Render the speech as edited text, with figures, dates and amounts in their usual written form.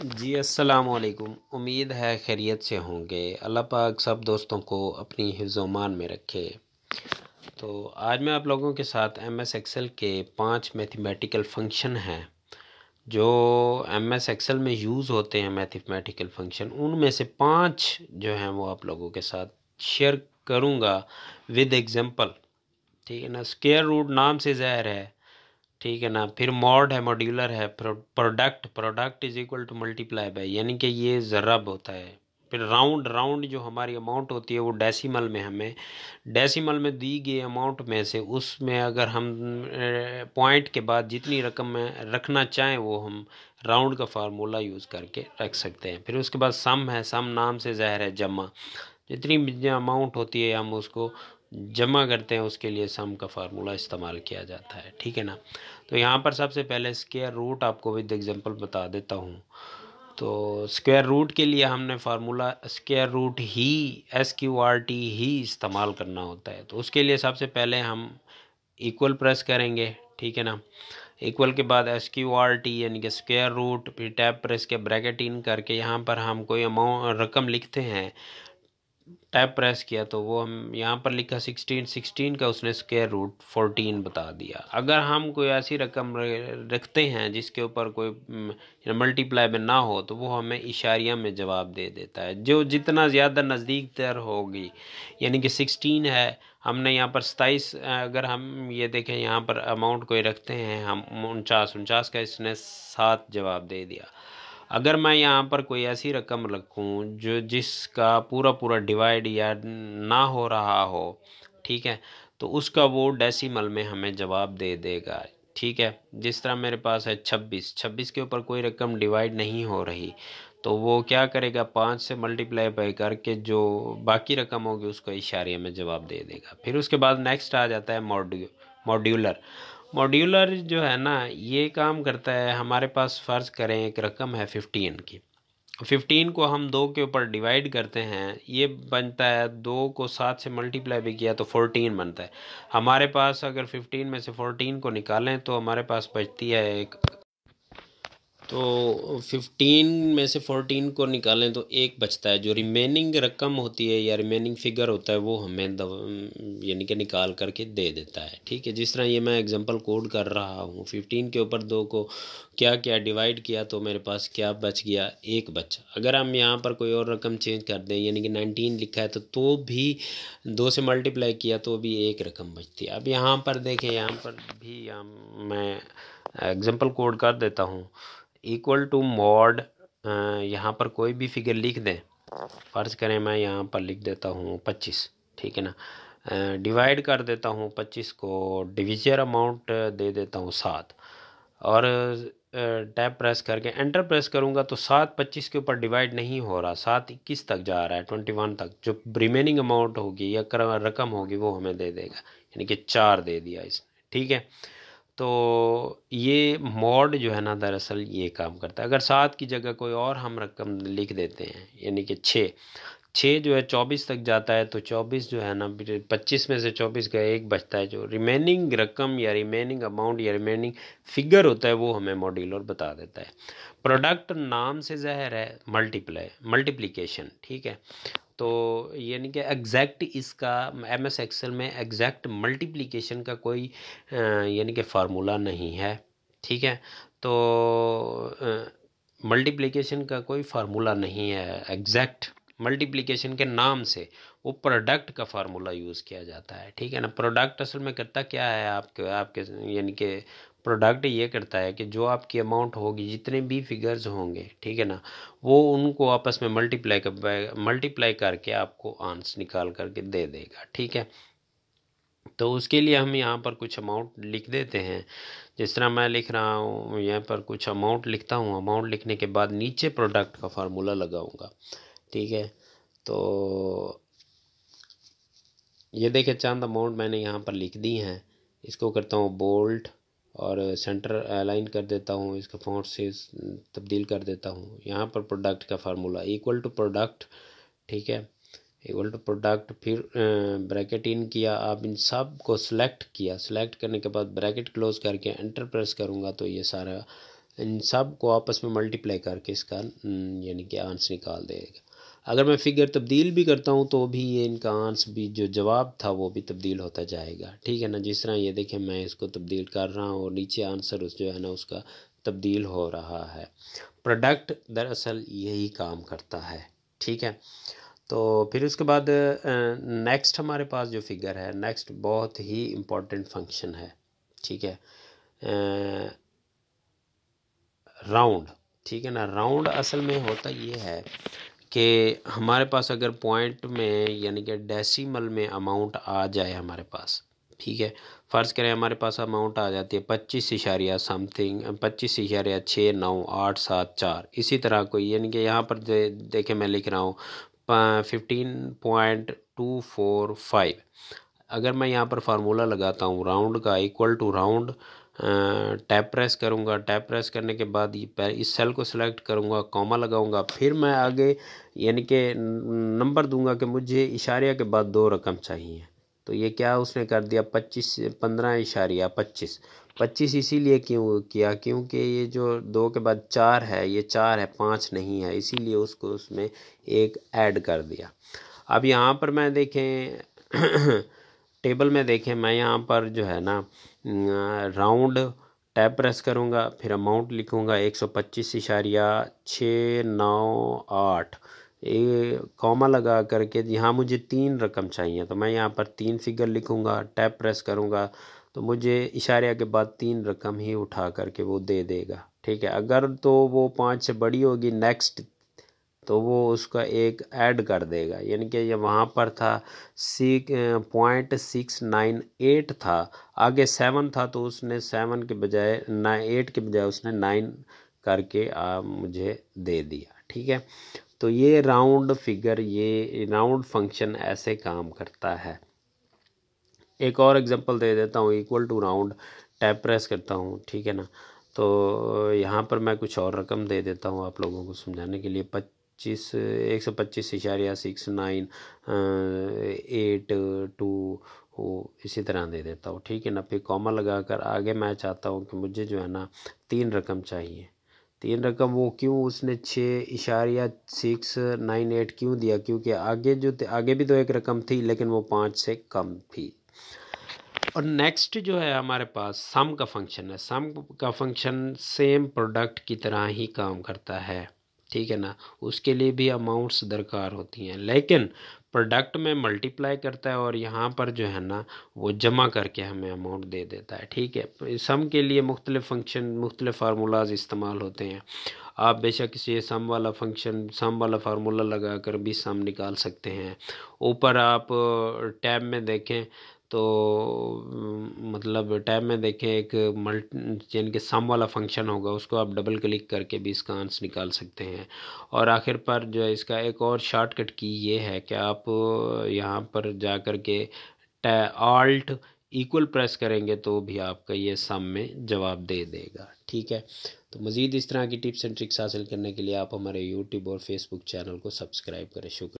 जी अस्सलाम वालेकुम। उम्मीद है खैरियत से होंगे। अल्लाह पाक सब दोस्तों को अपनी हिफ्ज़-ओ-मान में रखे। तो आज मैं आप लोगों के साथ एमएस एक्सेल के 5 मैथमेटिकल फंक्शन हैं जो एमएस एक्सेल में यूज़ होते हैं। मैथमेटिकल फंक्शन उनमें से 5 जो हैं वो आप लोगों के साथ शेयर करूंगा विद एग्जांपल। ठीक है ना। स्क्वायर रूट नाम से ज़ाहिर है। ठीक है ना। फिर मॉड है, मॉड्यूलर है, product product is equal to multiply by, यानी कि ये ज़रब होता है। फिर राउंड राउंड जो हमारी अमाउंट होती है वो डेसिमल में, हमें डेसिमल में दी गई अमाउंट में से उसमें अगर हम पॉइंट के बाद जितनी रकम में रखना चाहें वो हम राउंड का फार्मूला यूज़ करके रख सकते हैं। फिर उसके बाद सम है, सम नाम से ज़ाहिर है जमा, जितनी भी अमाउंट होती है हम उसको जमा करते हैं, उसके लिए सम का फार्मूला इस्तेमाल किया जाता है। ठीक है ना। तो यहाँ पर सबसे पहले स्क्वायर रूट आपको विद एग्जांपल बता देता हूँ। तो स्क्वायर रूट के लिए हमने फार्मूला स्क्वायर रूट ही SQRT ही इस्तेमाल करना होता है। तो उसके लिए सबसे पहले हम इक्वल प्रेस करेंगे। ठीक है ना। इक्वल के बाद SQRT यानी कि स्क्वायर रूट, फिर टैब प्रेस के ब्रैकेट इन करके यहाँ पर हम कोई अमाउंट रकम लिखते हैं। टैब प्रेस किया तो वो हम यहाँ पर लिखा 16 का, उसने स्क्वायर रूट 14 बता दिया। अगर हम कोई ऐसी रकम रखते हैं जिसके ऊपर कोई मल्टीप्लाई में ना हो तो वो हमें इशारिया में जवाब दे देता है, जो जितना ज़्यादा नज़दीक तर होगी। यानी कि 16 है, हमने यहाँ पर 27, अगर हम ये देखें यहाँ पर अमाउंट कोई रखते हैं हम 49 का, इसने 7 जवाब दे दिया। अगर मैं यहाँ पर कोई ऐसी रकम रखूँ जो जिसका पूरा पूरा डिवाइड या ना हो रहा हो, ठीक है, तो उसका वो डेसिमल में हमें जवाब दे देगा। ठीक है। जिस तरह मेरे पास है 26 के ऊपर कोई रकम डिवाइड नहीं हो रही, तो वो क्या करेगा, 5 से मल्टीप्लाई बाई करके जो बाकी रकम होगी उसको इशारे में जवाब दे देगा। फिर उसके बाद नेक्स्ट आ जाता है मॉड्यूलर। मॉड्यूलर जो है ना, ये काम करता है, हमारे पास फ़र्ज़ करें एक रकम है 15 की। 15 को हम 2 के ऊपर डिवाइड करते हैं, ये बनता है 2 को 7 से मल्टीप्लाई भी किया तो 14 बनता है। हमारे पास अगर 15 में से 14 को निकालें तो हमारे पास बचती है एक, तो 15 में से 14 को निकालें तो एक बचता है। जो रिमेनिंग रकम होती है या रिमेनिंग फिगर होता है वो हमें यानी कि निकाल करके दे देता है। ठीक है। जिस तरह ये मैं एग्जांपल कोड कर रहा हूँ, 15 के ऊपर 2 को क्या क्या डिवाइड किया तो मेरे पास क्या बच गया, एक बचा। अगर हम यहाँ पर कोई और रकम चेंज कर दें, यानी कि 19 लिखा है तो भी 2 से मल्टीप्लाई किया तो भी एक रकम बचती है। अब यहाँ पर देखें, यहाँ पर भी मैं एग्जांपल कोड कर देता हूँ। इक्वल टू मॉड, यहाँ पर कोई भी फिगर लिख दें। फ़र्ज़ करें मैं यहाँ पर लिख देता हूँ 25। ठीक है ना। डिवाइड कर देता हूँ 25 को, डिविजर अमाउंट दे देता हूँ 7, और टैब प्रेस करके एंटर प्रेस करूँगा तो 7 25 के ऊपर डिवाइड नहीं हो रहा, 7 21 तक जा रहा है, 21 तक। जो रिमेनिंग अमाउंट होगी या रकम होगी वो हमें दे देगा, यानी कि 4 दे दिया इसने। ठीक है। तो ये मॉड जो है ना, दरअसल ये काम करता है। अगर 7 की जगह कोई और हम रकम लिख देते हैं, यानी कि 6 जो है 24 तक जाता है, तो 24 जो है ना, 25 में से 24 का एक बचता है। जो रिमेनिंग रकम या रिमेनिंग अमाउंट या रिमेनिंग फिगर होता है वो हमें मॉड्यूलर बता देता है। प्रोडक्ट नाम से ज़ाहिर है मल्टीप्लिकेशन। ठीक है। तो यानी कि एग्जैक्ट इसका MS एक्सेल में एग्जैक्ट मल्टीप्लिकेशन का कोई यानी कि फार्मूला नहीं है। ठीक है। तो मल्टीप्लिकेशन का कोई फार्मूला नहीं है एग्जैक्ट। मल्टीप्लिकेशन के नाम से वो प्रोडक्ट का फार्मूला यूज़ किया जाता है। ठीक है ना। प्रोडक्ट असल में करता क्या है, आपके आपके यानी कि प्रोडक्ट ये करता है कि जो आपकी अमाउंट होगी, जितने भी फिगर्स होंगे, ठीक है ना, वो उनको आपस में मल्टीप्लाई करके आपको आंसर निकाल करके दे देगा। ठीक है। तो उसके लिए हम यहाँ पर कुछ अमाउंट लिख देते हैं। जिस तरह मैं लिख रहा हूँ यहाँ पर कुछ अमाउंट लिखता हूँ। अमाउंट लिखने के बाद नीचे प्रोडक्ट का फार्मूला लगाऊंगा। ठीक है। तो ये देखिए, चंद अमाउंट मैंने यहाँ पर लिख दी हैं। इसको करता हूँ बोल्ड और सेंटर अलाइन कर देता हूँ, इसका फॉन्ट से तब्दील कर देता हूँ। यहाँ पर प्रोडक्ट का फार्मूला इक्वल टू प्रोडक्ट। ठीक है। इक्वल टू प्रोडक्ट, फिर ब्रैकेट इन किया। आप इन सब को सिलेक्ट किया, सिलेक्ट करने के बाद ब्रैकेट क्लोज करके एंटर प्रेस करूँगा तो ये सारा इन सब को आपस में मल्टीप्लाई करके इसका यानी कि आंसर निकाल देगा। अगर मैं फिगर तब्दील भी करता हूँ तो भी ये इनका आंसर भी जो जवाब था वो भी तब्दील होता जाएगा, ठीक है ना। जिस तरह ये देखें मैं इसको तब्दील कर रहा हूँ और नीचे आंसर उस जो है ना उसका तब्दील हो रहा है। प्रोडक्ट दरअसल यही काम करता है, ठीक है। तो फिर उसके बाद नेक्स्ट हमारे पास जो फिगर है, नेक्स्ट बहुत ही इम्पोर्टेंट फंक्शन है, ठीक है। राउंड, ठीक है ना। राउंड असल में होता ये है कि हमारे पास अगर पॉइंट में यानी कि डेसिमल में अमाउंट आ जाए हमारे पास, ठीक है। फ़र्ज़ करें हमारे पास अमाउंट आ जाती है 25 इशारिया समथिंग 25 इशारिया 6 9 8 7 4 इसी तरह कोई, यानी कि यहाँ पर देखें मैं लिख रहा हूँ 15.245। अगर मैं यहाँ पर फार्मूला लगाता हूँ राउंड का equal to round, tap press करूँगा, टैप प्रेस करने के बाद इस सेल को सिलेक्ट करूँगा, कॉमा लगाऊँगा, फिर मैं आगे यानी कि नंबर दूंगा कि मुझे इशारिया के बाद 2 रकम चाहिए। तो ये क्या उसने कर दिया 15 इशारिया 25 इसीलिए क्यों किया, क्योंकि ये जो 2 के बाद 4 है, ये 4 है 5 नहीं है, इसीलिए उसको उसमें एक ऐड कर दिया। अब यहाँ पर मैं देखें टेबल में देखें मैं यहाँ पर जो है ना राउंड टैब प्रेस करूँगा, फिर अमाउंट लिखूँगा 125.698, ये कॉमा लगा करके यहाँ मुझे 3 रकम चाहिए, तो मैं यहाँ पर 3 फिगर लिखूँगा, टैब प्रेस करूँगा तो मुझे इशारे के बाद 3 रकम ही उठा करके वो दे देगा, ठीक है। अगर तो वो 5 से बड़ी होगी नेक्स्ट, तो वो उसका एक ऐड कर देगा, यानी कि ये वहाँ पर था 6.698 था, आगे 7 था तो उसने 7 के बजाय 8 के बजाय उसने 9 करके मुझे दे दिया, ठीक है। तो ये राउंड फिगर, ये राउंड फंक्शन ऐसे काम करता है। एक और एग्जांपल दे देता हूँ, equal to round tab press करता हूँ, ठीक है ना। तो यहाँ पर मैं कुछ और रकम दे देता हूँ आप लोगों को समझाने के लिए, 125.66982 इसी तरह दे देता हूँ, ठीक है ना। फिर कॉमा लगाकर आगे मैं चाहता हूँ कि मुझे जो है ना 3 रकम चाहिए। 3 रकम वो क्यों उसने 6.698 क्यों दिया, क्योंकि आगे जो आगे भी तो एक रकम थी लेकिन वो 5 से कम थी। और नेक्स्ट जो है हमारे पास सम का फंक्शन है। सम का फंक्शन सेम प्रोडक्ट की तरह ही काम करता है, ठीक है ना। उसके लिए भी अमाउंट्स दरकार होती हैं, लेकिन प्रोडक्ट में मल्टीप्लाई करता है और यहाँ पर जो है ना वो जमा करके हमें अमाउंट दे देता है, ठीक है। सम के लिए मुख्तलिफ फंक्शन मुख्तलिफ फार्मूलाज इस्तेमाल होते हैं। आप बेशक इसे सम वाला फंक्शन सम वाला फार्मूला लगा कर भी सम निकाल सकते हैं। ऊपर आप टैब में देखें तो मतलब टैब में देखें एक यानी कि सम वाला फंक्शन होगा, उसको आप डबल क्लिक करके भी इसका आंसर निकाल सकते हैं। और आखिर पर जो है इसका एक और शॉर्टकट की ये है कि आप यहाँ पर जा कर के ऑल्ट इक्वल प्रेस करेंगे तो भी आपका ये सम में जवाब दे देगा, ठीक है। तो मज़ीद इस तरह की टिप्स एंड ट्रिक्स हासिल करने के लिए आप हमारे यूट्यूब और फेसबुक चैनल को सब्सक्राइब करें। शुक्रिया।